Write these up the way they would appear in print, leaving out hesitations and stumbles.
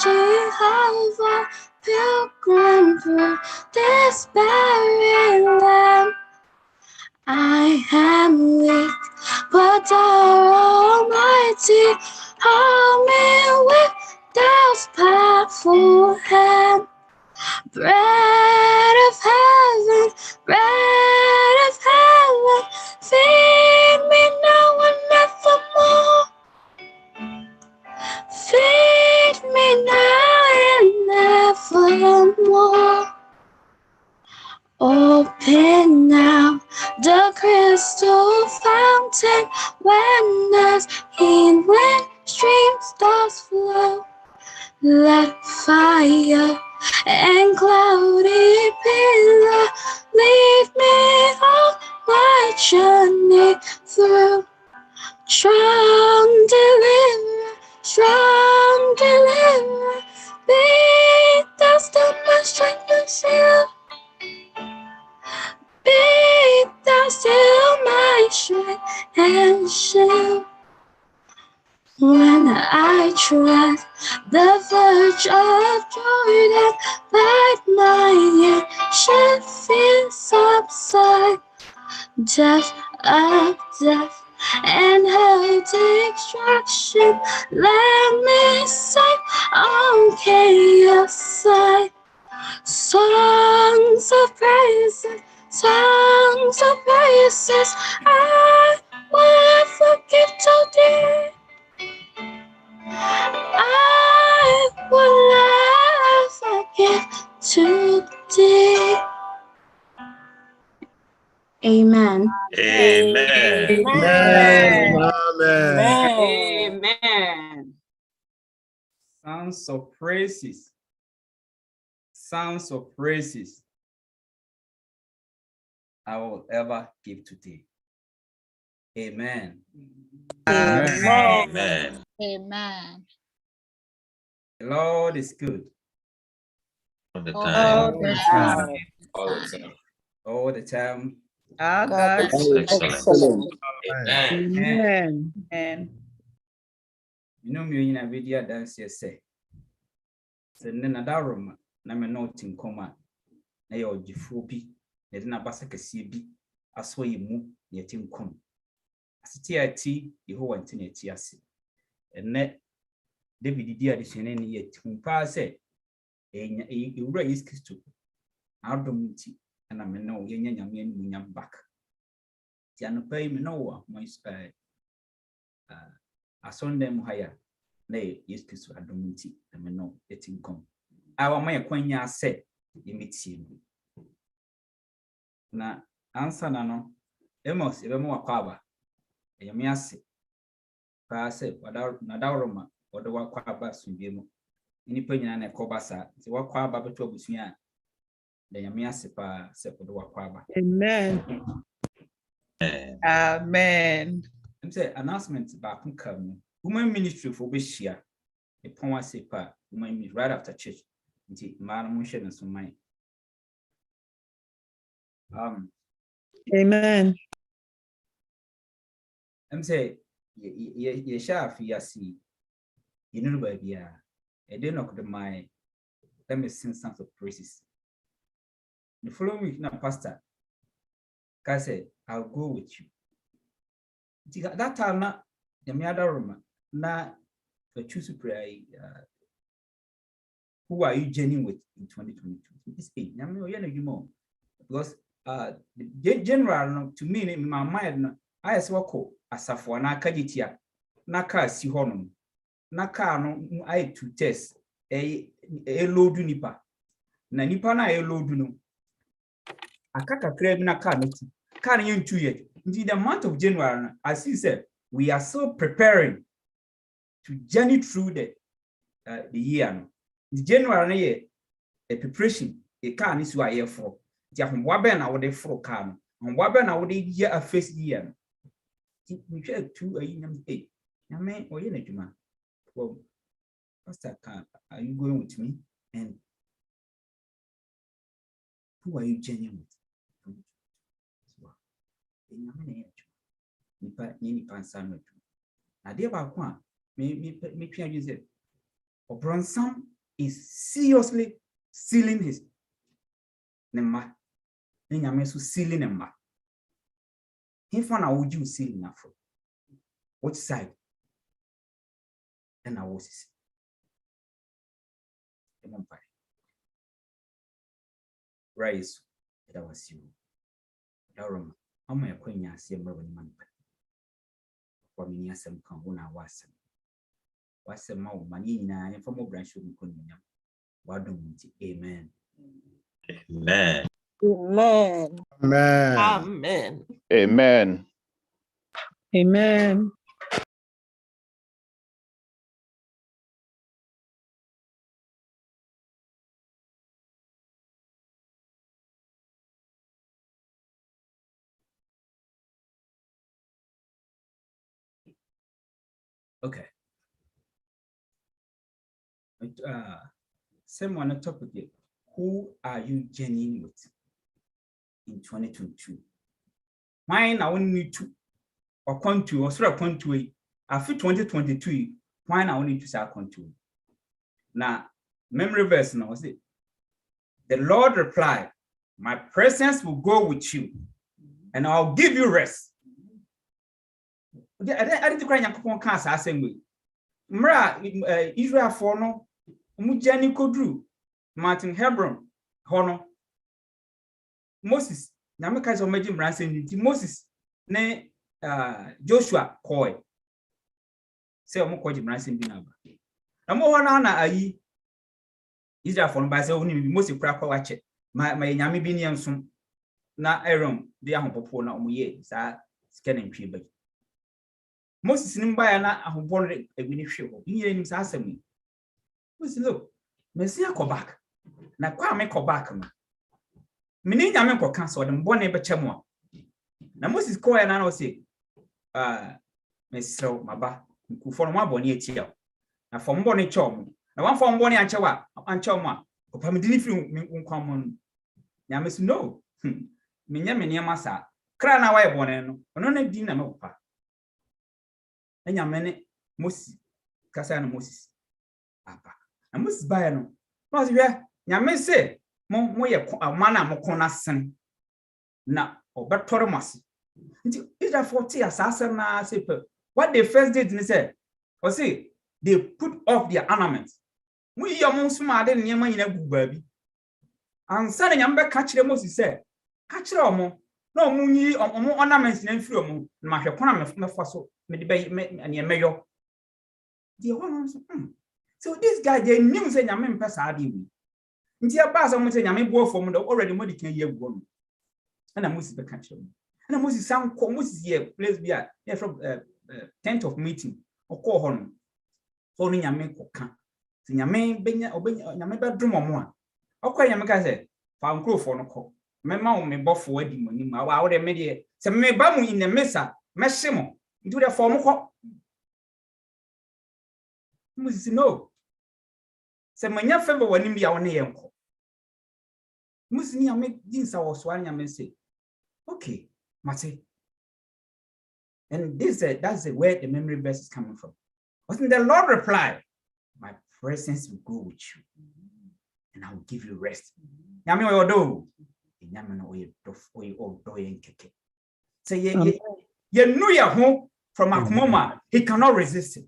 Jehovah, pilgrim through this barren land. I am weak, but our Almighty hold me with Thou's powerful hand. Bread of heaven, feed me now and nevermore. Feed me now and nevermore. Open now the crystal fountain when as healing streams does flow. Let fire and cloudy pillar lead me on my journey through. Strong deliverer, be thou still my strength and shield. Be thou still my strength and shield. When I tread the verge of Jordan, let my ancient fear subside. Death of death and hell destruction, let me safe on chaos side. Songs of praises, I will forgive today. I will never forget today. Amen. Amen. Amen. Sounds of praises. Sounds of praises I will ever give today. Amen. Amen. Amen. The Lord is good. All the All time. the time. All the time. All the time. Our God It's is excellent. excellent. Amen. Amen. You know me in a video dance say. Send another room. Na me no tin koma. Na yo jifu bi. Ne na basa kese bi. Aso yi mu ne tin kom. Asiti ati Yehowa ntin ati ase. Enne David di addition ne ye tin pa say. Ewura Yesu Kristo. Adom nti na me no ye nyanyame anu nyam back. Ti anopai me no wa mo asonde mu haya na Yesu Kristo adom nti na me no etin kom. Awa ma yakwanya ase yemitie mu. Na ansa na no Emos ebe mo wakwaba. Eyame ase. Pa se nadawroma odo wakwaba sunbie mu. Nipa nyina na ekobasa. Ti wakwaba beto abusua. Da yame ase pa se odo wakwaba. Amen. Amen. I'm say announcement ba kunka mu. Women ministry for behia. E pon ase pa women meet right after church. Nti ma no mo hwe no so man. Amen. I'm say ye sha afi asi. You know ba bia. E dey knock the my let me sing songs of praises. The following week na pastor I said I'll go with you. That time na the other room na the choose to pray who are you journeying with in 2022? This age, I mean, because the general to me in my mind, I as well asafo na kajitia na ka si honom na ka no I to test a load nipa na nipa na load no akaka krab na ka no tu ka no yen 2 years in the month of January as he said we are still preparing to journey through the year no the January na year a preparation a car is why year for the wabe na wode fro car no wabe na wode year a first year no we try to a nyame oye na djuma well pastor are you going with me and who are you journeying with nyame na nipa ni nipa nsa no na de ba ko a me twa you say Obronsam is seriously sealing his nema. Nyame so sealing nema. If one would you sealing afro? Which side? And I was rise. That was you. Darum. How may I queen ya see a man? For me, yes, some come when I was. What's a more money na from more branch of Mukunya? What do you? Amen. Amen. Amen. Amen. Amen. Amen. Okay. Someone topic here. Who are you journeying with in 2022? Mine I only need to or contour or sort of contour. After 2022, why I only to say contour. Now, memory verse now was it? The Lord replied, my presence will go with you, and I'll give you rest. I didn't cry your cancer, I say, Mra Israel for no, Mujani Kodru, Martin Hebron, Hono, Moses, Namaka's Omejim Branson, Moses, ne Joshua Koi. Say, Omokoji Branson Binaba. I'm more ayi Israel for by say only Moses crack watch it. My Yami Binian soon. Na Aaron, the Ampopo na Omuye, sa scanning tree. Moses nimba na ahobore egwini hwe yin nim sa asem Moses look Messia ko back na kwa me ko back ma mini nyame ko kan so de mbone be chemo na Moses ko ya na say mesro maba ku for mo abone etia na for mbone chom na wan for mbone anchewa anchom a ko pa me dini firi nkwam no nyame so no me nya me niam asa kra na wa e bone no ono na di na me pa enya mene Moses kasa na Moses apa na Moses ba no no se hwe nyame se mo ye amana mo kon na sen na obetore mase nti Israel 40 asase na se what they first did ni say o say they put off their ornaments mu yi mo nsuma ade ne ma nyina guba bi ansa na nyame be ka kire Moses say ka kire omo na omo nyi omo ornaments na mfiri omo na ma hwe kona me fa so me de be me meyo the one so this guy they knew say nyame mpesa ade wi nti e ba so mo say nyame bo fom already mo de kan ye guo no na Moses be ka kire omo na Moses san ko Moses here place be here from tent of meeting o ko ho no so no nyame ko ka so nyame benya nyame be drum omo a o ko nyame ka say fa nkrofo no ko mema wo me bofo adi moni ma wa wo de me de se me ba mu in the mesa me shemo into the form ko Moses no se manya favor wani bia wo ne yenko Moses ni ame din sa wo so anya say okay mate and that's where the memory verse is coming from. Wasn't the Lord replied, my presence will go with you and I will give you rest. Nyame wo do nyame no ye do ye nkeke say ye know ya ho from akomoma he cannot resist it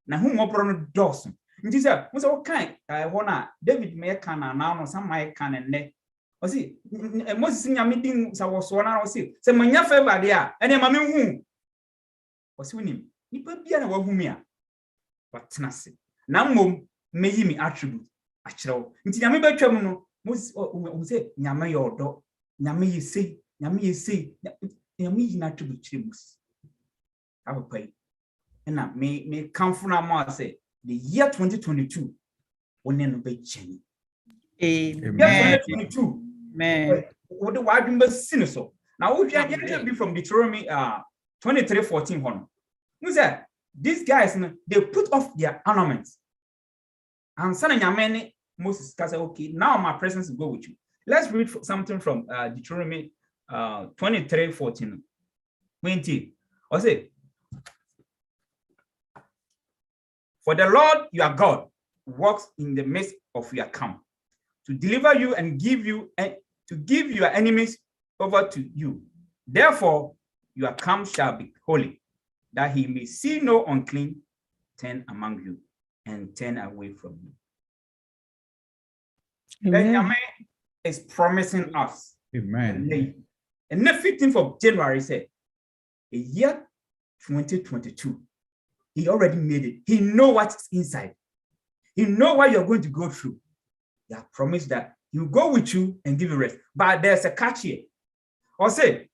na hu mo bro no dos nti say mo say what kind ho na David me kan na no some my kan ne o see Moses nyame din sa wo so na o see say manya favor dia ene ma me hu o see unim nipa bia na wa hu mi a watena se na mom meyi mi attribute a kirewo nti nyame betwam no Moses o say nyame yodo nyame yesi nyame yi na attribute kire Moses apai na me kamfo na ma say the year 2022 one no be change Amen. 2022 Amen. what the word be sin so now we can be from Deuteronomy 23:14 hono we say these guys they put off their ornaments and son nyame Moses say okay now my presence will go with you. Let's read something from Deuteronomy 23:14 20 or say for the Lord your God walks in the midst of your camp, to deliver you and give you to give your enemies over to you. Therefore, your camp shall be holy, that he may see no unclean thing among you and turn away from you. Amen. Is promising us. Amen. And the 15th of January said, a year 2022, he already made it. He knows what's inside. He knows what you're going to go through. He has promised that he will go with you and give you rest. But there's a catch here. Or say,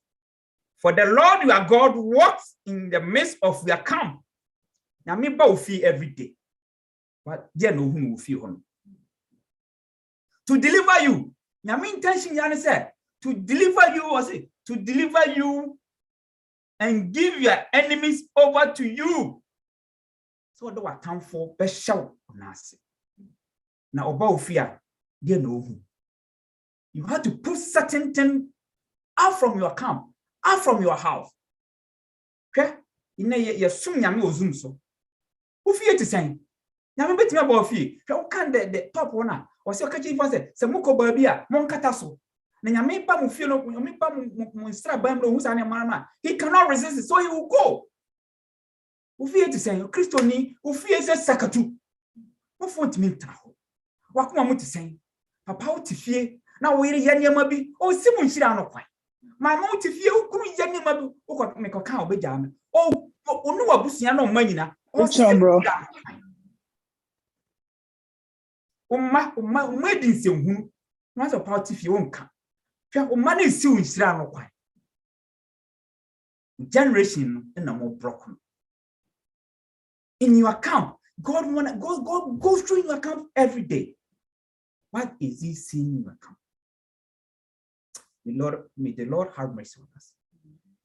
for the Lord your God walks in the midst of your camp. Now, me will feel every day. But there no who will feel him. To deliver you. Now, my intention, Yana said, to deliver you, or say, to deliver you and give your enemies over to you. So do what time for best show on us. Now about fear, they know who. You have to put certain things out from your camp, out from your house. Okay? In a soon yami zoom so. Who fear to say? Now bet me about fear. How can the top one or so catching for say, Samuko Babia, Monkataso. He cannot resist it, so he will go. Who fear to say, Christoni, who fears a sakatu? What won't mean taho? What come to say? Papa to fear. Now we Yamabi, oh, Simon Shirano. My mouth to fear, who couldn't Yamabu, who got make a cow be jam. Oh, no, Busiano Manina, oh, bro. My wedding soon, not a party if you won't come. Money is soon Shirano. Generation and no more broken. In your account, God wanna go through your account every day. What is he seeing in your account? May the Lord have mercy on us.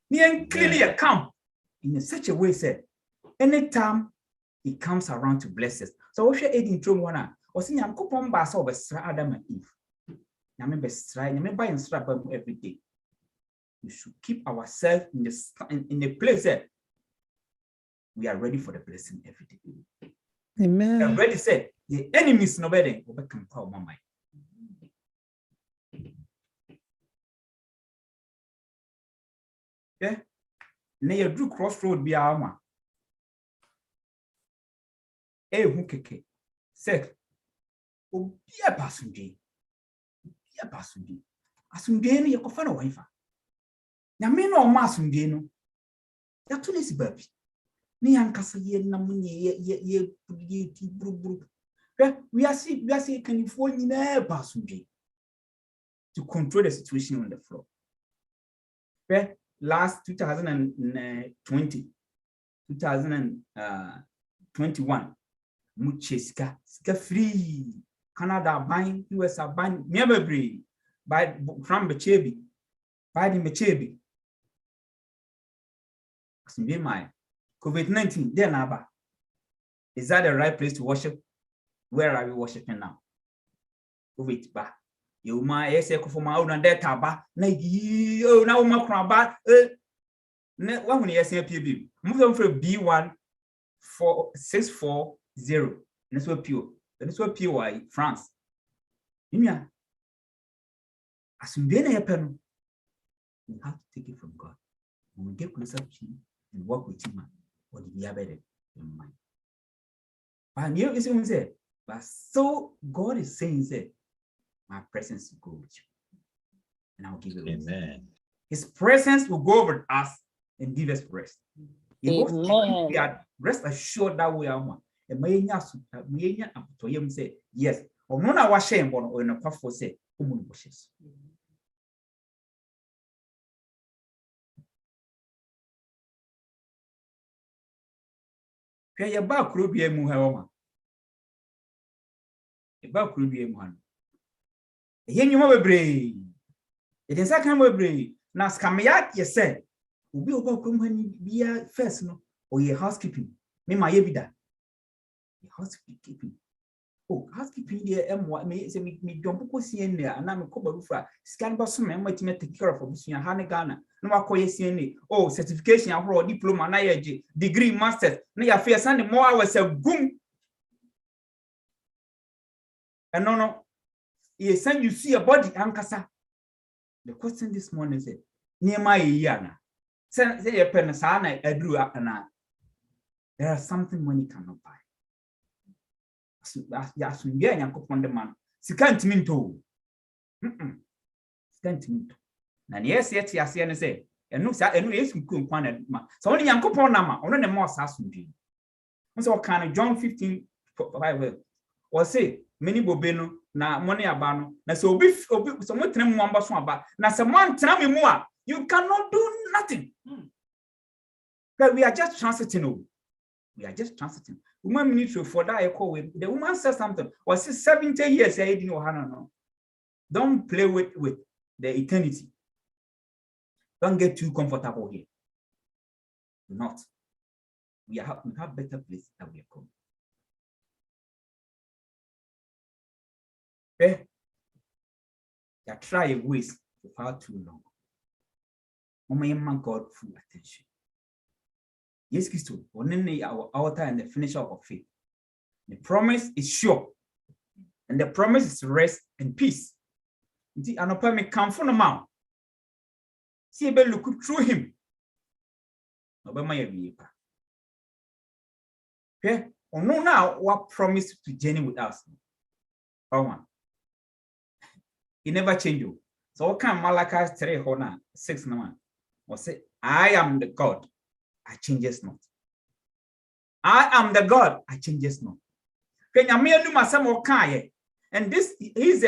Me and clearly account in such a way said, anytime he comes around to bless us. So we should aid in true one. Or see, I'm coupon bass over Adam and Eve. I remember strike, remember and strap every day. We should keep ourselves in the place that we are ready for the blessing every day. Amen. We are ready, said the enemies nobody will become power my mind. Okay? Now you do crossroad be our man. Who keke said, oh, be a passenger. Passenger. Asundeno ya kofana waifa. Na meno o masundeno. Ya tunisi baby. Ni yankasa ye na munye ye ti buru. We are see California na passenger to control the situation on the floor. Last 2020, 2021, mucheska free. Canada buying, US are buying, never breed, by from Bechebi, by the Bechebi. Be my COVID-19, then Abba. Is that the right place to worship? Where are we worshiping now? COVID ba. You my essay for my own and that taba. Oh, now my crab. What when you say PB? Move on for B14640. That's what pure. That's what PY France. As we have to take it from God. When we get closer to Him and work with Him, what we are better in mind. But you say, but so God is saying, say, my presence will go with you, and I'll give you rest. Amen. His presence will go over us and give us rest. We are rest assured that we are one. Say yes, or no, I was shame or in a puff for say, whom wishes. Pay your back, Ruby Muhammad. About Ruby Muhammad. Here you have a brave. It is a kind of brave. Now, Scamiat, you said, will be about when you be a first no or your housekeeping. Me, my ebida. Housekeeping. Oh, housekeeping there, what may say me jump in there, and I'm a cover for scan bosom and wait to take care of Busia Hanagana. No, I call you oh, certification, or diploma, degree, master. No, your face and more hours of boom. And no. Yes, and you see a body ankasa. The question this morning is near my yana. Say a penasana, I drew up and there is something money cannot buy. As we get on the man, she can't mean to. Can't mean to. And yes, yes, and say, and no, sir, and no, yes, we couldn't find it. So only young coupon number, only the more sassy. So kind of John 15:5 or say, many bobeno. Na money abano na so obi so mo tena mo amba so aba na se mo antena me mu a you cannot do nothing. But we are just transiting. We are just transiting. Woman ministry for that I call with the woman said something was 70 years I didn't know no. Don't play with the eternity. Don't get too comfortable here. Do not. We have better place that we are coming. They try ways for far too long. Mama God full attention. Yes, Christo, only our author and the finisher of our faith. The promise is sure, and the promise is rest and peace. The anopame come from the mouth. See, be look through him. Obama yepa. Okay, or no now what promise to journey with us. Oh, he never changed you. So what can Malachi 3:6 no or say, I am the God, I changes not. I am the God, I changes not. And this is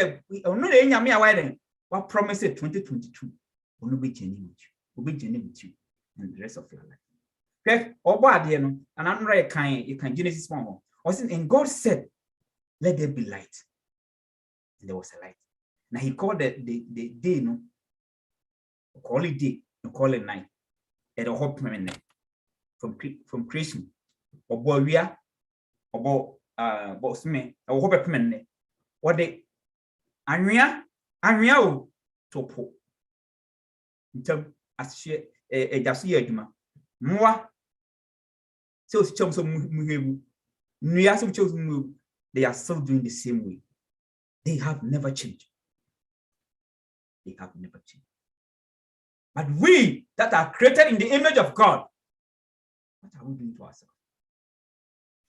what promised 2022 will be changing with you and the rest of your life. Okay, and I'm right you can Genesis 1. And God said, let there be light. And there was a light. Now he called the day, no, call it day, no call it night. At a whole permanent from creation. Or boy, we are about me, a whole permanent. What they Anya topo. In terms as she a Jasia Juma. Moi, so chums of move. They are still doing the same way. They have never changed. They have never changed. But we that are created in the image of God, what are we doing to ourselves?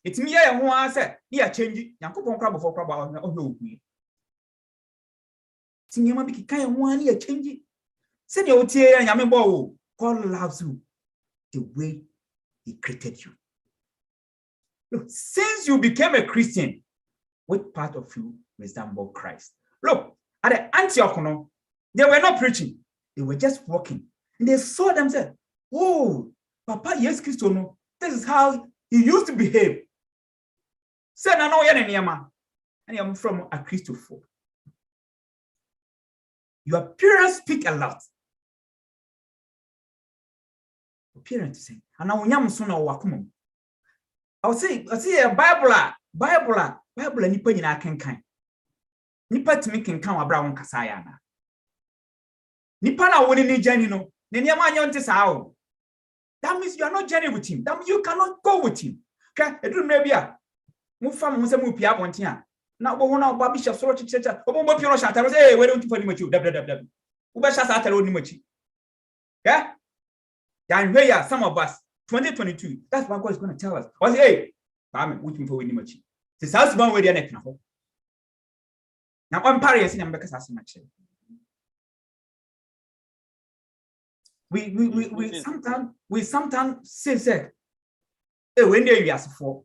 It's me who answer. We are changing. Yankopon crab before crab on no we. Sinyama biki kaya one year changing. Send your tear and yambo. God loves you the way He created you. Look, since you became a Christian, what part of you resemble Christ? Look, at the Antioch, no, they were not preaching, they were just walking. And they saw themselves, oh, Papa, yes, Christo, no, this is how he used to behave. Said, I know you're and I'm from a Christopher. Your appearance speak a lot. Appearance say, and now yam soon or wakum. I'll say a Bible and nipa nyina kenkan. Nipa timi kenkan wabra won kasaya na. Nipa na woni ni journey no, ne niam anyo nte sao. That means you are not journeying with him. That means you cannot go with him. Okay, eduru na bia. Mu fam mu se mu pia bonten a. Na obo na oba bishop soro chichecha. Obo mo pio no shataro say, "Hey, we don't for ni machi." W. Uba sha sa tare oni machi. Okay? Then where some of us 2022. That's what God is going to tell us. I say, hey, I'm waiting for winning much. This house one way the neck now. Now I'm parrying in America as much. We sometimes say, hey, when they are for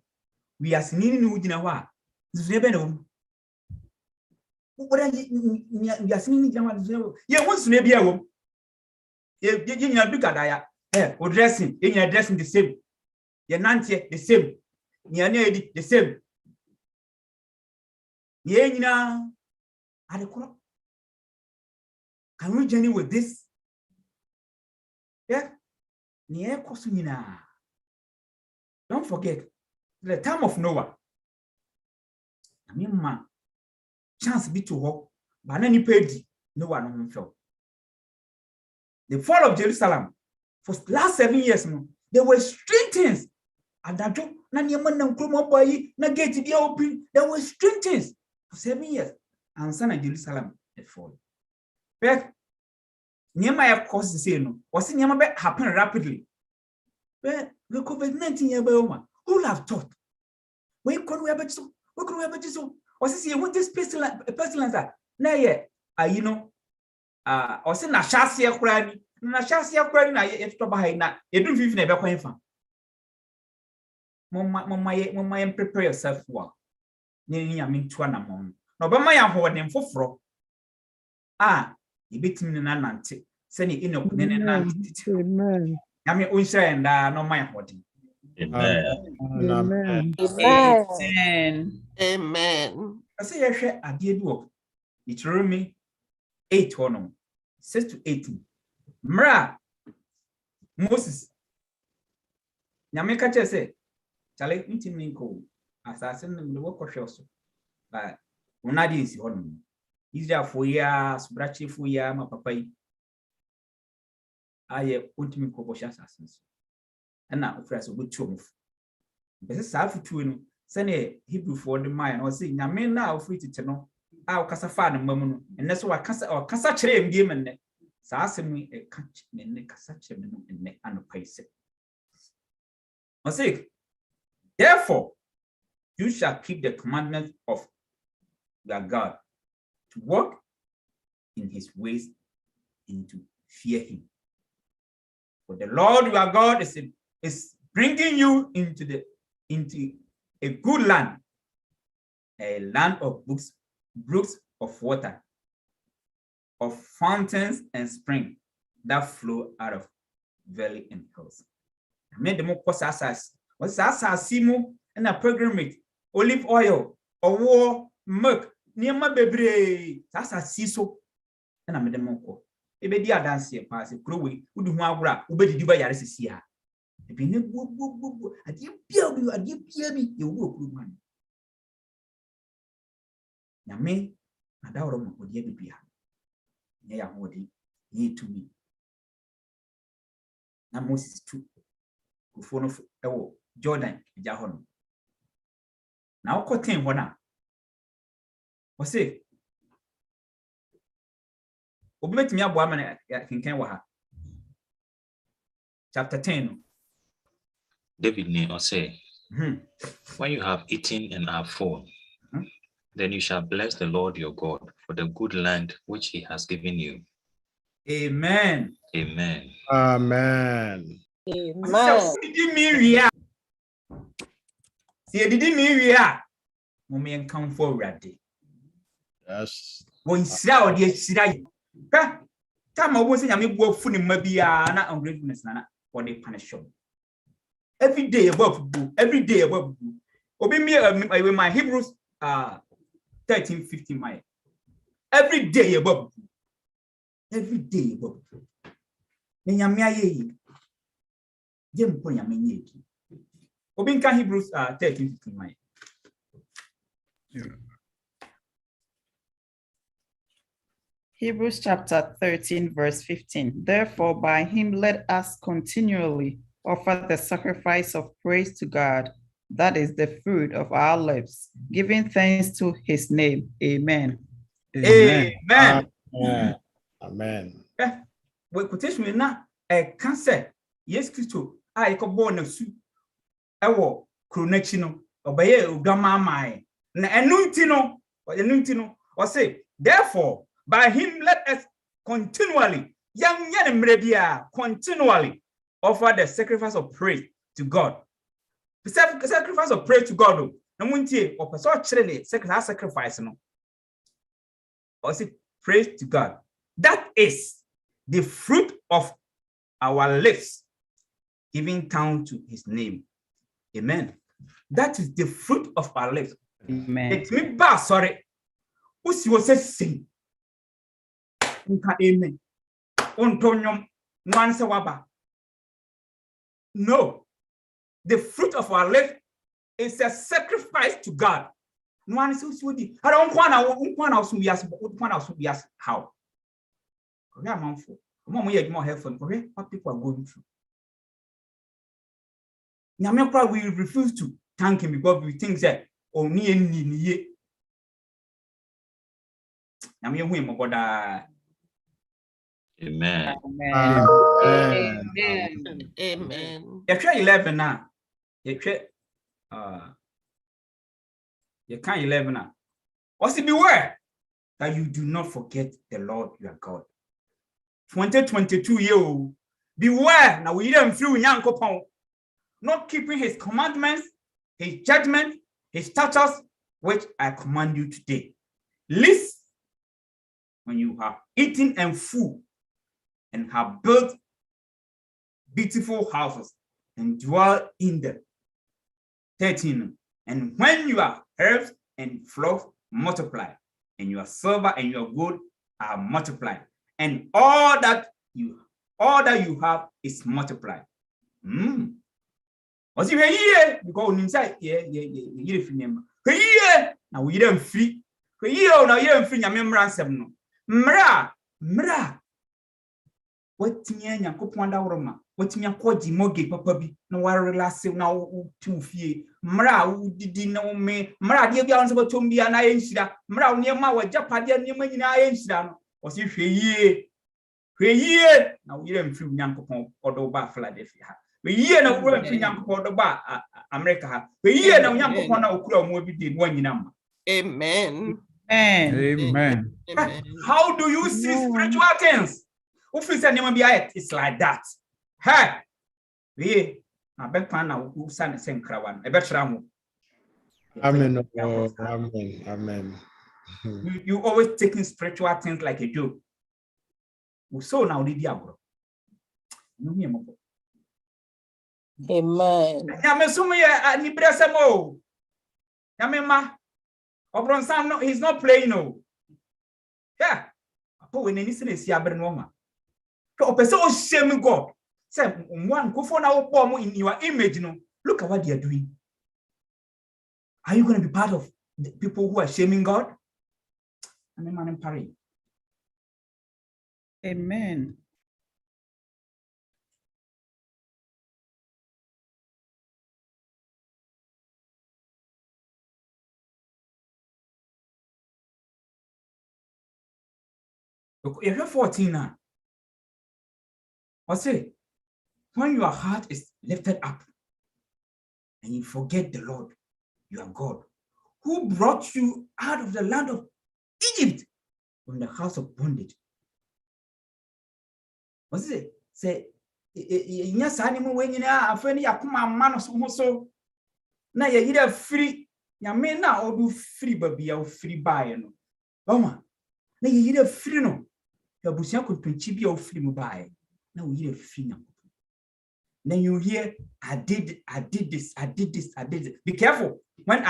we are seeing new Jinawa. This is never known. What are you are seeing? Yeah, once maybe a woman. You look at that. Or dressing, in your dressing the same. Your Nancy the same. Your Nady the same. Yena at the crop. Can we journey with this? Yeah, near Cosumina. Don't forget the time of Noah. I mean, man, chance be to walk, but any paid no one fell. The fall of Jerusalem. For the last 7 years, there were strange things. And that na niema na nkromo boy na gate be open. There were strange things. for 7 years. And son of Jerusalem had fallen. But Nehemiah caused the same. Was Nehemiah happen rapidly? But the COVID-19 year by woman, who have thought? Where could we have it so? What could we have it so? Was this what this pestilence that? Nay, you know, or say na shasia krani, na yet to buy na, you don't even never quite fun. Mama, prepare yourself for. Nearly I mean 2 among. No, but my hold them for fro. You beat me in an auntie, send it in your Amen. I mean, we say and no my holding. Amen. Amen. Amen. Amen. I say, I share a dear work. Deuteronomy 8 1 6 to 18. Mra Moses. Nyameka say, Charlie, intimate go. Assassin the work of yours. But Unadi is on. Israel for years, Brachi for year, my papa. I ultimate co assassins. And now, of course, a good trump. This is half to send a Hebrew for the mind or saying, I may now free to know. I'll cast a fan and moment, and that's why I can't such a game and so ask me a catch and neck such a minute and neck and a pace. I say, therefore, you shall keep the commandments of your God to walk in his ways and to fear him. For the Lord your God is bringing you into a good land, a land of brooks of water, of fountains and springs that flow out of valley and hills. I made the more process. What's simu and a pilgrimage, olive oil, or war, milk, near my baby. That's a so. And I made the more. Ebe di adanse e pass krowe udu hu agura ubedi di ba yare sisi ha ebi ne bo ade bia bi ye wo okuru man nyame adawro mo odi bi bia ne ya hodi ye to me na Moses tu kufo no ewo Jordan ja ho no na okoten ho na o say Obimetimi abo amana kenken wa ha. Chapter 10. David ne or say, when you have eaten and are full, then you shall bless the Lord your God for the good land which he has given you. Amen. Amen. Amen. Did me ria. See, did me ria. Moment come forward. Yes. When sell the sira. Time I was saying, I work for him, maybe not ungratefulness for the punishment. Every day above, every day above. Obey me with my Hebrews 13:15 mile. Every day above. Every day above. Nyamia ye. Jem po nyame ye. Obey nka Hebrews 13:15 mile. Hebrews chapter 13, verse 15. Therefore, by him let us continually offer the sacrifice of praise to God, that is the fruit of our lips, giving thanks to his name. Amen. Amen. Amen. Amen. We quotation na cancer. Yes, Christo. I ko born na su. Ewo kronachi no. Obaye odwama mai. Na enunti no. O say, therefore, by him let us continually continually offer the sacrifice of praise to God. The sacrifice of praise to God. Or sacrifice no. Or say praise to God. That is the fruit of our lips, giving thanks to his name. Amen. That is the fruit of our lips. Amen. It me ba sorry. Usi was sing. Amen. No, the fruit of our lips is a sacrifice to God. No one is so deep. I don't want to be asked how. We are mindful. More helpful. What people are going through. We refuse to thank him because we think that only Nyame hu mo boda. Amen. Amen. Amen. You try 11 now. You try you can't 11 now. Also beware that you do not forget the Lord your God. 2022 year. Beware now we don't feel Yankopon, not keeping his commandments, his judgment, his statutes, which I command you today. Lest when you have eaten and full and have built beautiful houses and dwell in them. 13. And when your herbs and flocks multiply, and your silver and your gold are multiplied, and all that you have is multiplied. Was you here? Because inside you remember. Here now we don't free. Here now you don't free. Mra. What tinya Yankopon da woroma. What tinya kwaji moge papa bi na wa relax na tu fie. Mra udidi na me. Mra de bia onse botom bia na yenhira. Mra niema wa japade niema nyina yenhira no. Was you hwe yie. Na we don't free Yankopon odo ba Philadelphia. We yie na we free Yankopon odo ba America ha. We yie na Yankopon na okura mo bi de no nyina ma. Amen. Amen. How do you see spiritual things? It's like that. Hey, we I bet plan now who sang the same crowd. I bet Amen. Amen. You always taking spiritual things like a joke. So now the diablo. Amen. He's not playing no. Yeah. When any sin is yaber to person shame God. Say one go for now in your image. No, look at what they are doing. Are you going to be part of the people who are shaming God? I'm parrying. Amen. Look, if you're 14 now, I say, when your heart is lifted up and you forget the Lord, your God, who brought you out of the land of Egypt from the house of bondage. What's it? Say, yes, animal when you are a friend, you come a man so. Now you either free, you may now do free, but be a free buyer. No, now you either free no. Your busia could principe of free buy. Now we hear free. Then you hear, I did this. Be careful when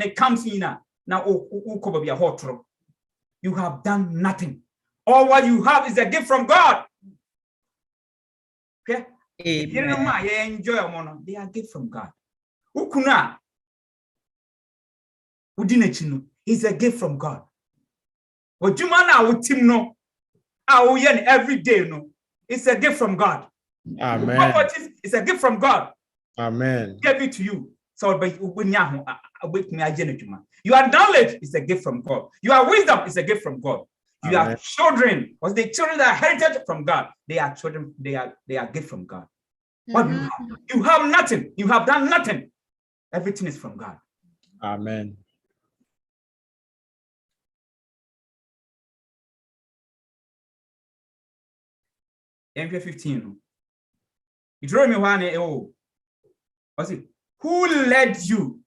it comes in now. Could be a hot trouble. You have done nothing. All what you have is a gift from God. Okay? You know, enjoy a mono. They are gift from God. Ukuna. Udinechinu is a gift from God. What you man now with him no. Every day no. It's a gift from God. Amen. It's a gift from God. Amen. Give it to you. So your knowledge is a gift from God. Your wisdom is a gift from God. You have children. Was the children that are heritage from God? They are children. They are gift from God. What do you have? You have nothing. You have done nothing. Everything is from God. Amen. MV 15. You told me one. What's it? Who led you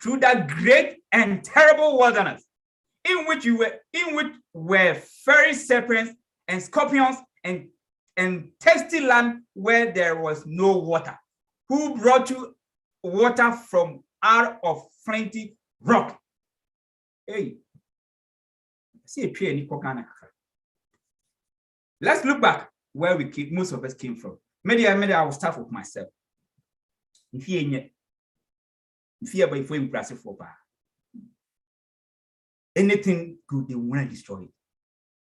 through that great and terrible wilderness, in which were fiery serpents and scorpions and thirsty land where there was no water? Who brought you water from out of flinty rock? Hey, see a tree. Let's look back where most of us came from. Maybe I will start with myself. If you before impressive for anything good, they want to destroy it.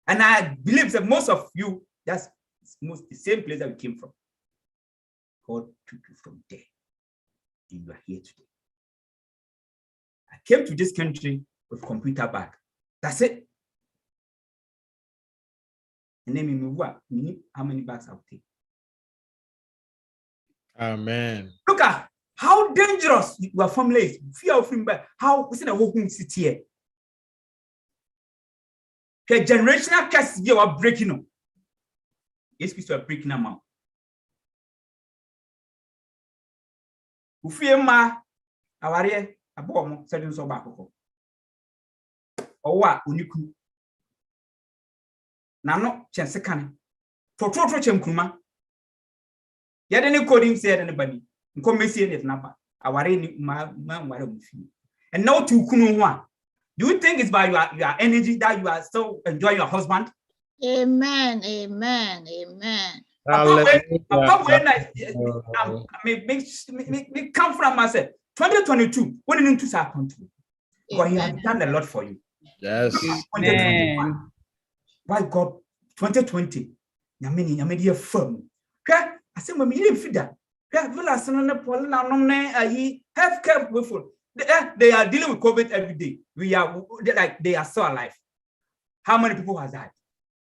And I believe that most of you, that's the same place that we came from. God took you from there, and you are here today. I came to this country with computer bag. That's it. and then me how many bags I'll take. Amen. Look at how dangerous your family is. Fear of him, but how is it a walking city here? The generational curse you are breaking up. Yes, we are breaking them out. Fear ma, aware, a bomb, certain so back. Or what, uniku. Nano, chance can. For Trotro Kuma. Yet any coding said anybody. Come see if Napa. Aware man, what of you. And no to Kunuwa. Do you think it's by your energy that you are still enjoying your husband? Amen. Amen. Amen. Me come from myself. 2022, when you into our country, God, He has done a lot for you. Yes. 2021. Why God? 2020. Yamini dear firm. I say, when we didn't feed that. Healthcare with they are dealing with COVID every day. They are still alive. How many people has died?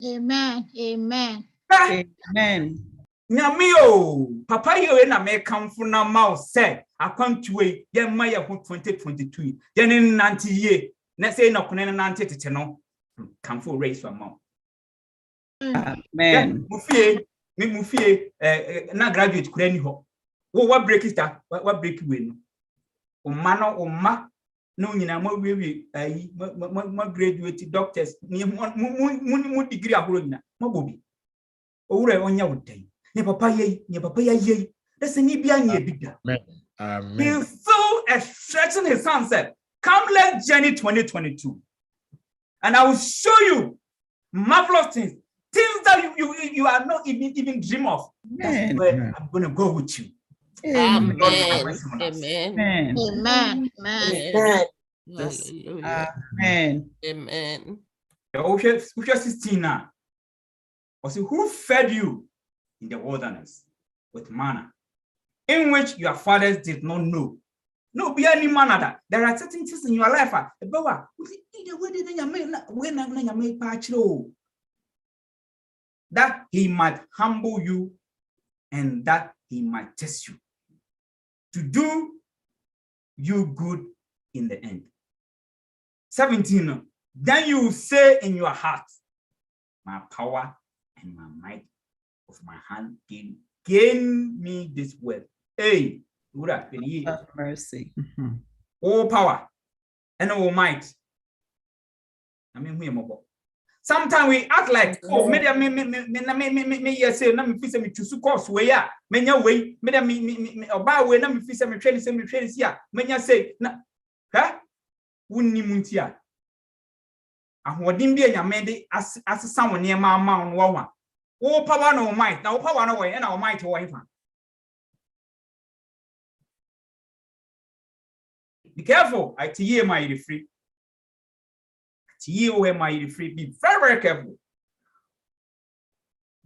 Amen. Amen. Amen. Nyamio, Papa, you and I may come from now. Mouse said, I come to a young Maya 2022. Then in 90 years, let's say no, 90 to 10, come for race for mom. Amen. Mufie, na graduate could any hope. What break is that? What break win? Mano or ma, no, you know, more graduate doctors, more degree abroad, more bobby. Oh, on your day. Your papa ye, that's a Nibian bigger. He so stretching his son said, come let's journey 2022. And I will show you marvelous things that you are not even dream of. That's where I'm gonna go with you. Amen. Amen. Amen. Amen. Amen. Amen. The Scripture 16 now. Also, who fed you in the wilderness with manna, in which your fathers did not know? No, be any manner that there are certain things in your life. That He might humble you and that He might test you to do you good in the end. 17. Then you will say in your heart, my power and my might of my hand gain me this wealth. Hey, Have mercy. all power and all might. I mean, sometimes we act like, oh, me yes, na me feel say me choose course way ya, me nya way, me oba way na me feel say me train sia, me nya say na, ha, wunni muntia. Ahoden bi anyame de asesa wo ne ma ma no wa. All power no might. Now power no way, and our might wo ifa. Be careful. I tell you, my free. My free. Be very, very careful.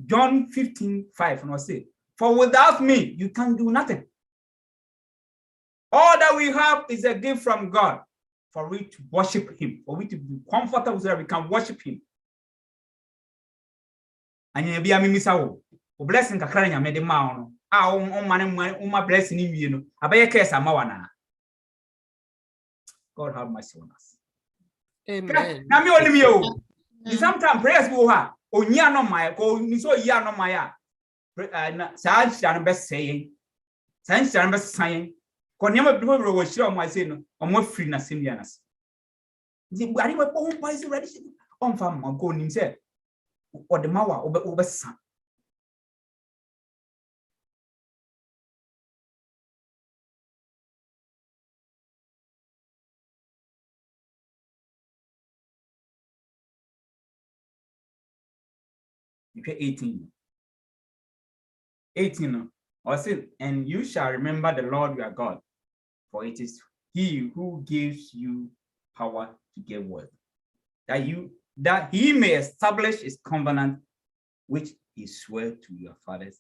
John 15:5, and I say, for without me, you can do nothing. All that we have is a gift from God for we to worship Him, for we to be comfortable so that we can worship Him. And you be a mimisawo. Blessing kakra nya me de ma ono. My blessing in you know. Abaya case amawana. God have mercy on us. Amen. Now me only me o. Sometimes prayers go ha. Onya no my ko ni so ya no my a. Sa shan best saying. San shan best saying. Ko nyama people we shira o say no. O free na simianas. Di bari we po pa is ready. On fam ko nim say. Or the mawa over son. You pay 18. 18. Or say, and you shall remember the Lord your God, for it is He who gives you power to get wealth, that He may establish His covenant, which He swore to your fathers,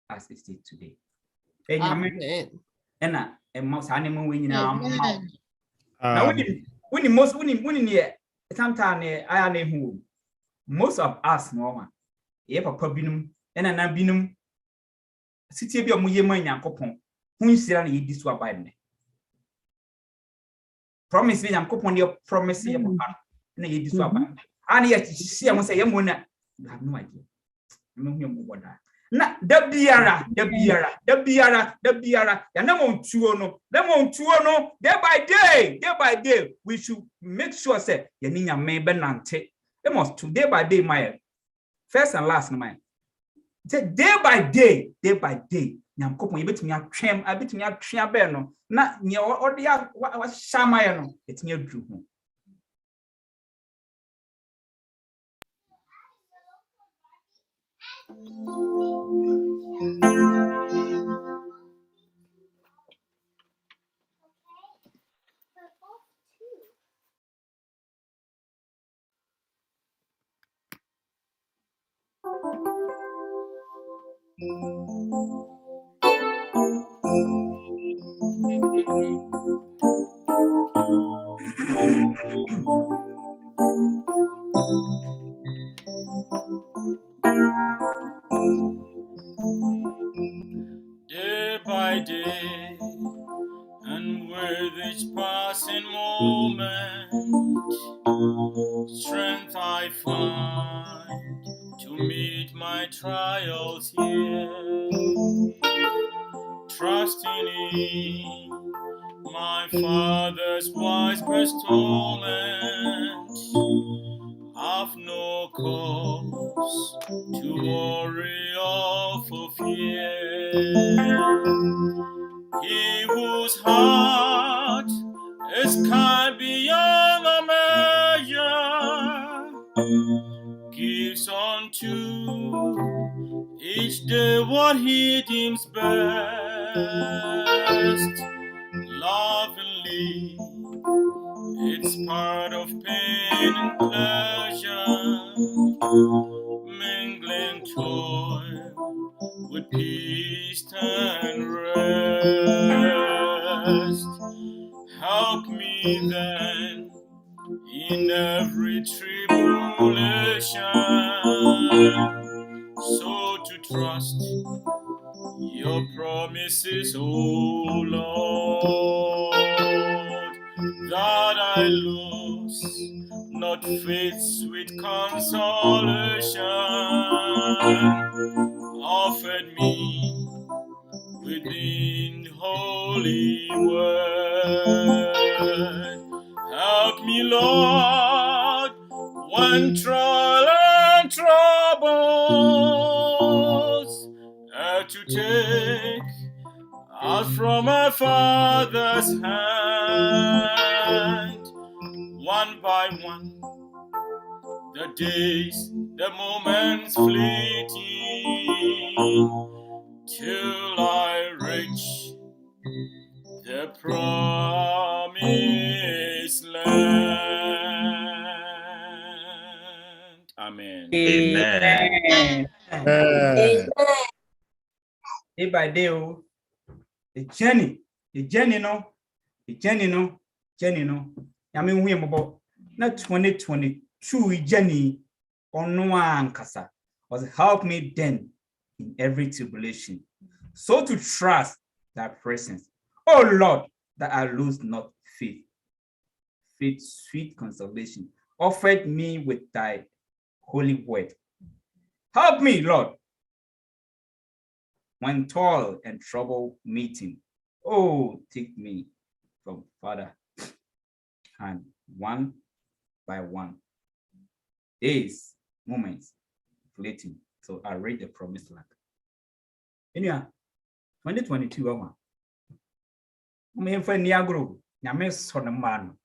as it is today. Amen. And most animal winning now. Now, Winning sometimes I am who most of us know. ye papa binum ena na binum sitie bi omo ye man Nyankopon hu nsira na yedi so abai ne promise bi Nyankopon dey promise ye papa na yedi so abai ani ye hye mo say ye mo na have no idea me hu mo boda na da biara ya na mo ntuo no day by day we should make sure say ye ni nyame be nante we must day by day my first and last my day by day Nyankopon ye betumi atwem be no na nye ode ya wa shama ye no etimi aduru ho. Day by day, and with each passing moment, strength I find to meet my trials here, trusting in my Father's wise bestowment. Have no cause to worry or for fear. He whose heart is kind beyond the measure gives unto each day what he deems best. Lovingly, it's part of pain and pleasure, mingling joy with peace and rest. Help me then in every tribulation, so to trust your promises, O Lord, that I lose not faith's sweet consolation offered me within holy word. Help me, Lord, when trial and troubles are to take us from our Father's hand, one by one, the days, the moments fleeting, till I reach the promised land. Amen. Amen. Day by day, the journey no. I mean, we about not 2022 journey on one kasa was help me then in every tribulation, so to trust that presence. Oh Lord, that I lose not faith, sweet consolation offered me with thy holy word. Help me, Lord, when toil and trouble meeting. Oh, take me from Father and one by one, days, moments, fleeting. So I read the promised land. Anyway, 2022, I'm for Niagro, Yame son of man.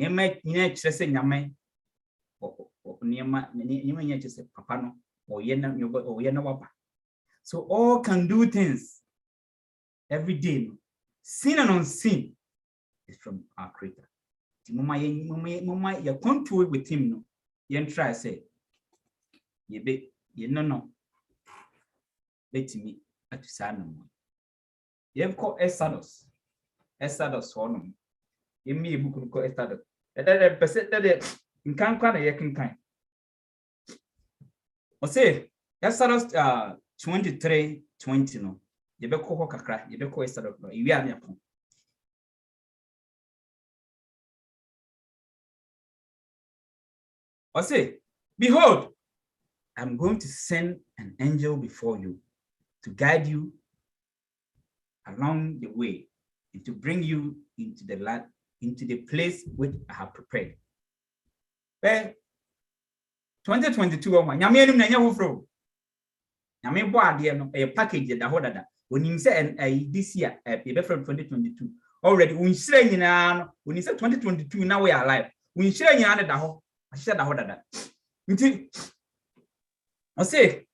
Yame, Yame, Yama, just a papano, or Yena, so all can do things every day. Sin and unseen is from our Creator. Mama, you come to it with him. No, you try say, you no. Let me at Sanum. You call Estados Honum. You may book call Estados. That person that in can't kind. say, Exodus 23:20 no. You be ko kakra, you be ko Exodus. You are near. Or say, behold, I'm going to send an angel before you to guide you along the way and to bring you into the land, into the place which I have prepared. Well, 2022, nyame anim na nya hofro. Nyame bo ade no a package da hodada. Onim say this year be from 2022. Already unhire nyina no, onim say 2022 now we are alive. Unhire nyina ne da ho. Ahye da hodada. Nti I say,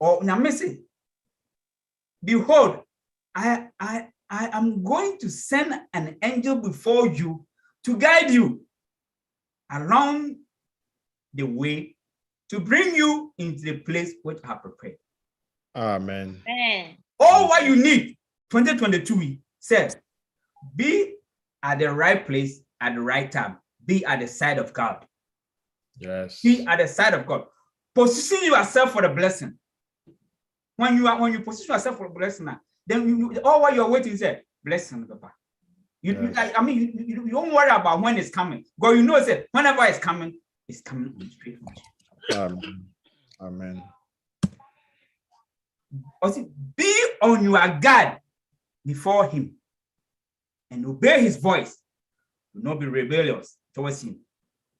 oh, nyame say, behold, I am going to send an angel before you to guide you along the way to bring you into the place which I have prepared. Amen. All what you need, 2022 says, be at the right place at the right time. Be at the side of God. Yes. Be at the side of God. Position yourself for the blessing. When you position yourself for the blessing, then all what you're waiting is a blessing, Papa. You don't worry about when it's coming. God, you know, whenever it's coming on straight. Amen. Also, be on your guard before him and obey his voice. Do not be rebellious towards him,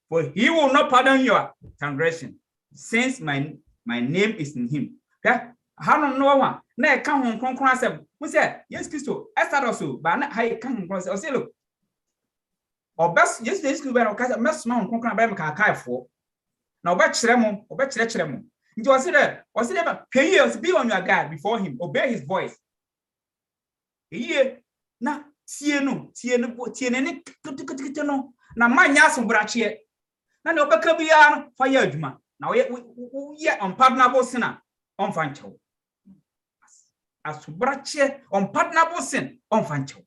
for he will not pardon your transgression, since my name is in him. Okay? How don't know one? Na come home conclusion. We say yes, Christo. Esther also, but na how come conclusion? Say look. Or best yes, this could be okay. Mess now conclusion by me kai for. Now obey chiremo. Nti was there. Pay years be on your guard before him. Obey his voice. Ye na tie no ni kutikutikuti no. Na manya so brachie. Na ne obeka bia no fa ya adwuma. Na we unpardonable sinner on fancho. As brachie unpardonable sin on fancho.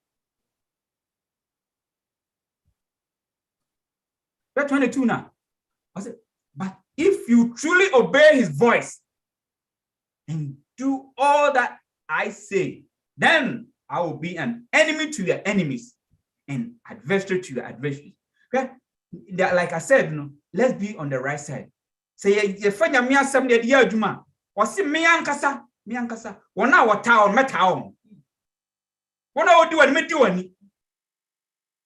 Verse 22 now. I said, but if you truly obey his voice and do all that I say, then I will be an enemy to your enemies and adversary to your adversaries. Okay? Like I said, let's be on the right side. Say, you find your mere 70 year juma, or see me ankasa. One hour town, metaon. 1 hour do and me do any.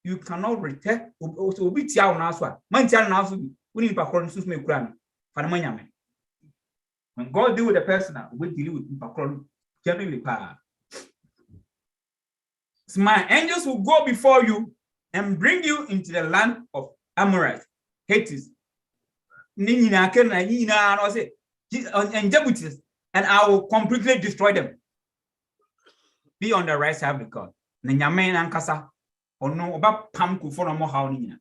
You cannot return. Also, be town answer. Man, town answer. We need to call Sus me grand. When God deal with the person, we deal with Pakron generally. So my angels will go before you and bring you into the land of Amorites, Hittites, and Jebusites, and I will completely destroy them. Be on the right side of God. Nyame ankasa ono oba pam ku for no mo haw ni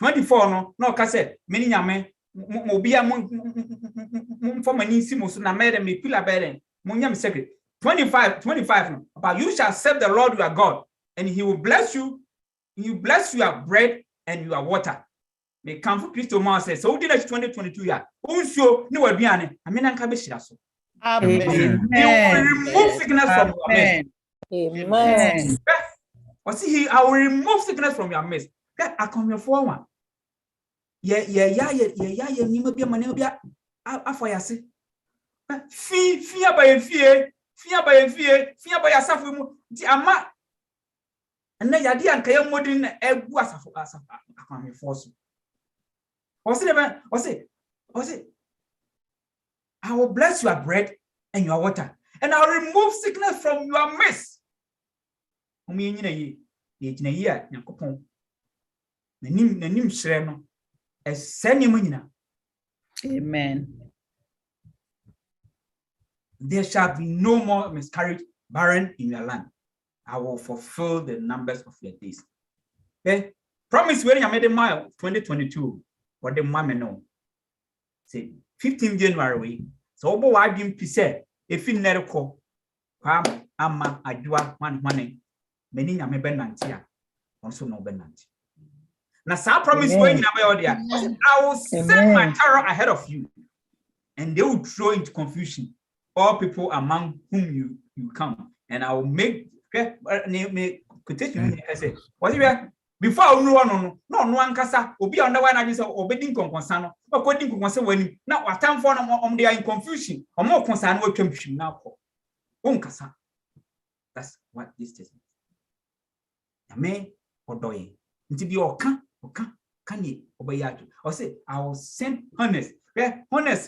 24 no kase meni nyame mo bia mo for mani simo so na mere me pila bere mo nyam secret 25 no but you shall serve the Lord your God and he will bless you. He will bless your bread and your water. Me come for Christo man says so did 2022 ya unsuo ni waduane amena nka be hira so. Amen. Remove sickness from your midst. Amen. I will remove sickness from your midst. I come here for one. Yeah, ni mabia mane bia afoyase. Fear by fear asafu mu. Ti ama na yade anka ye modin na egu asafu akwame force. I will bless your bread and your water, and I will remove sickness from your midst. Amen. There shall be no more miscarriage, barren in your land. I will fulfill the numbers of your days. Okay? Promise when I made a mile 2022. What the mama know. Say 15 January. So obo wa bim pise if in let call. Ama adwa one money. Many nyame benantia. Also no benanti. Now, some promise when you I will send my terror ahead of you. and they will throw into confusion all people among whom you come, and I will make quotation. I say, what if before no ankasa obi on the one I say obedin konkonsa no kodin konkonsa wani na watam for no they are in confusion omo konsa no atwam na ko onkasa. That's what this is. Ame odoye nti bi oka kanye obayatu or say I will send honest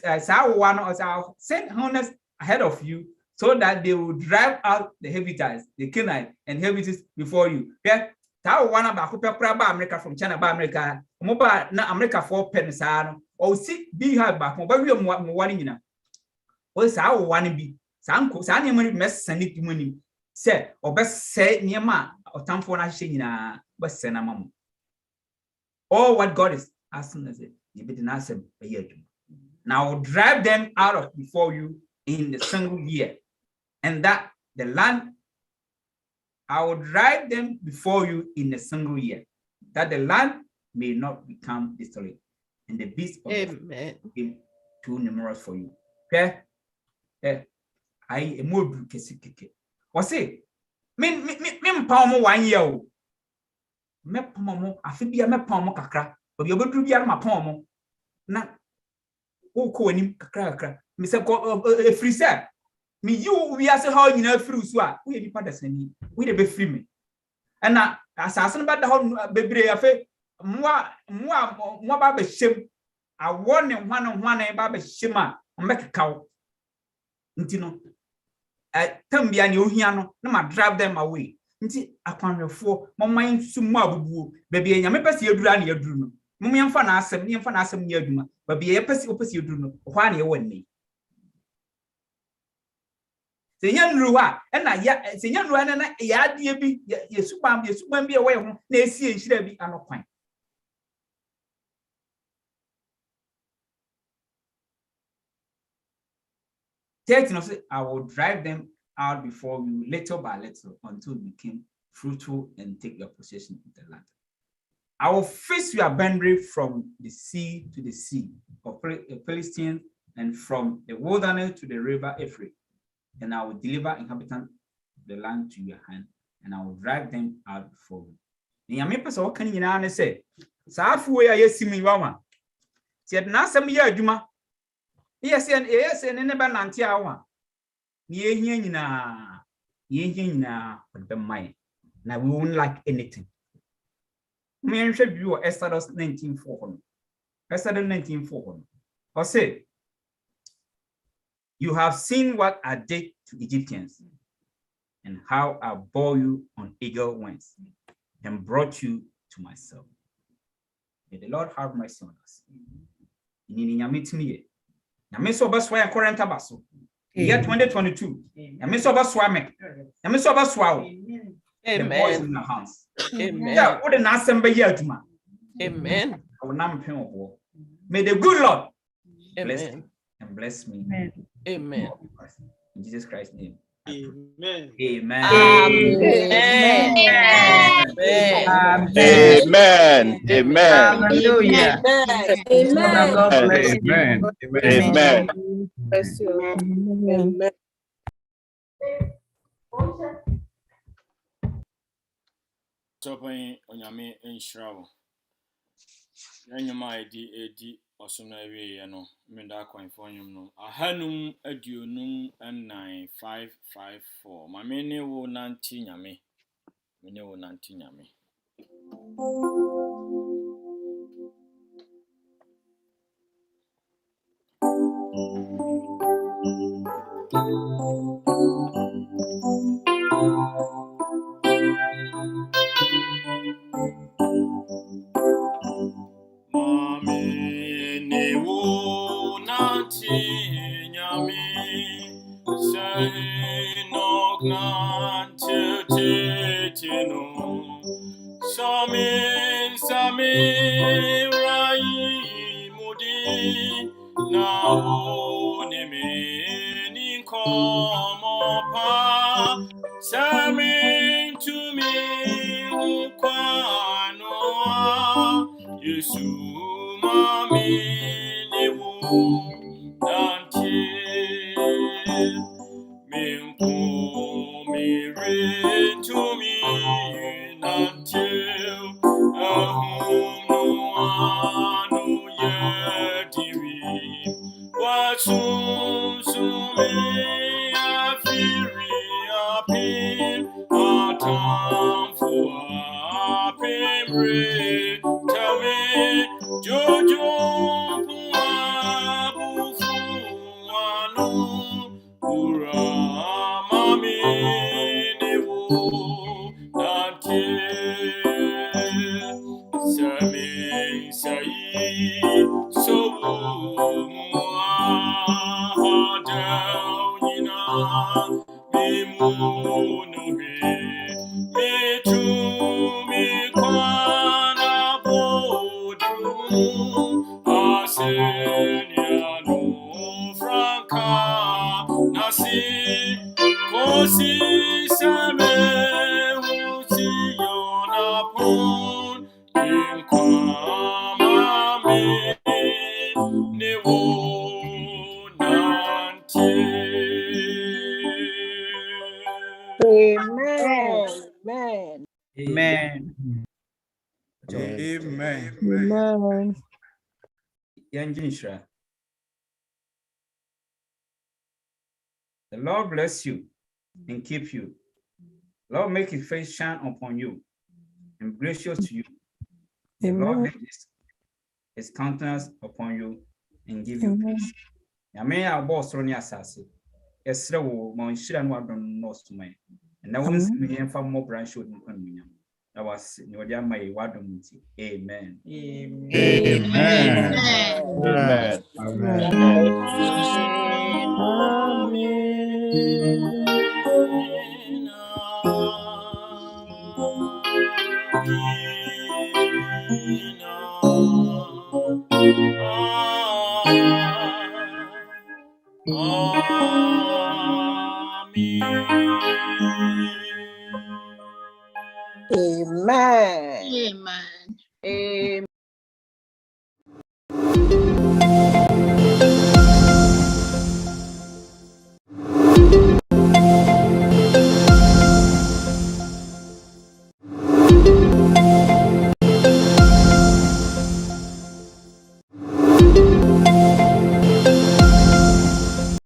I'll send honest ahead of you so that they will drive out the Hittites, the Canaanites, and Hittites before you. Okay? That one about who America from China by America, mobile na America for Pensano, or see be hard back, mobile we are one in. Well, say I want be Sanko, Sanya money mess send it to money. Say, or best say near ma or time for na best send a mom. All what God is asking us, you be the answer a year. Now drive them out of before you in the single year, and that the land I will drive them before you in a single year, that the land may not become desolate, and the beasts of the field be too numerous for you. Okay? I am more keke. What's it? Me palm 1 year. Me palm afibia me palm kakra. But you go to be my palm. Na o ko anim kakra. Me say a free set. Me you we are say how you know free so a we be padas ni we dey be free me and na asasen ba da ho bebre afa mo ba be shem awo ne hwane ba be shem a mbekekaw nti no tambia ne ohia no na ma drive them away nti akwanrefo momman sumu abubuo bebe nyame pese yadura na yaduru no mom yemfa na asem ne aduma bebe ye pese opese yaduru no hwa na ye wonni senya nruwa na ya senya nruwa na ya adie bi yesuban bi e we ho na esi enhira bi anokwan. I will drive them out before you little by little until you become fruitful and take your possession of the land. I will fix your boundary from the sea to the sea of Philistines and from the wilderness to the river Euphrates. And I will deliver inhabitants of the land to your hand, and I will drive them out before you. The Yami person what can you say? Safu ya yesimi wama. Said na some year duma. Yes, and never nanti awa. Ye na the mind. Now we won't like anything. Me should you Exodus 19:4. Exodus 19:4. Or say, you have seen what I did to Egyptians and how I bore you on eagle wings and brought you to myself. May the Lord have mercy on us. Year 2022. Amen. The voice in the hands. Amen. Yeah, what an assembly year to man. Amen. May the good Lord bless Amen. you and bless me. Amen. In Jesus Christ's name. Amen. Amen. Amen. Amen. Amen. Hallelujah. Amen. God bless you. Amen. Amen. Bless you. Amen. Topen onyame enhyira wo. Yanyuma edi osomna ewie no menda akwanfo nyum no. Ahanum aduonum and 554. Mame ne wo nanti nyame. Mene wo nanti nyame. Mame wo nanti nyame. Say no nanti titino. Sami rai mudi na oni me ni komo pa. Sami to me kwano Yesu mami ni wo. Wasumsumi afiri apim atamfu apimre tame jojo puabufu anu ura mami niwo nante sami sai so Amen. Amen. Amen. Yanjinshra. The Lord bless you and keep you. Lord make his face shine upon you and gracious to you. The Lord lift his countenance upon you and give you peace. Yame our boss Roni Asasi. Esra wo mo nshira no adon no sumai. And now once we hear from more branch should continue. That was Nyodia my wadom. Amen. Amen. Amen. Amen. Amen.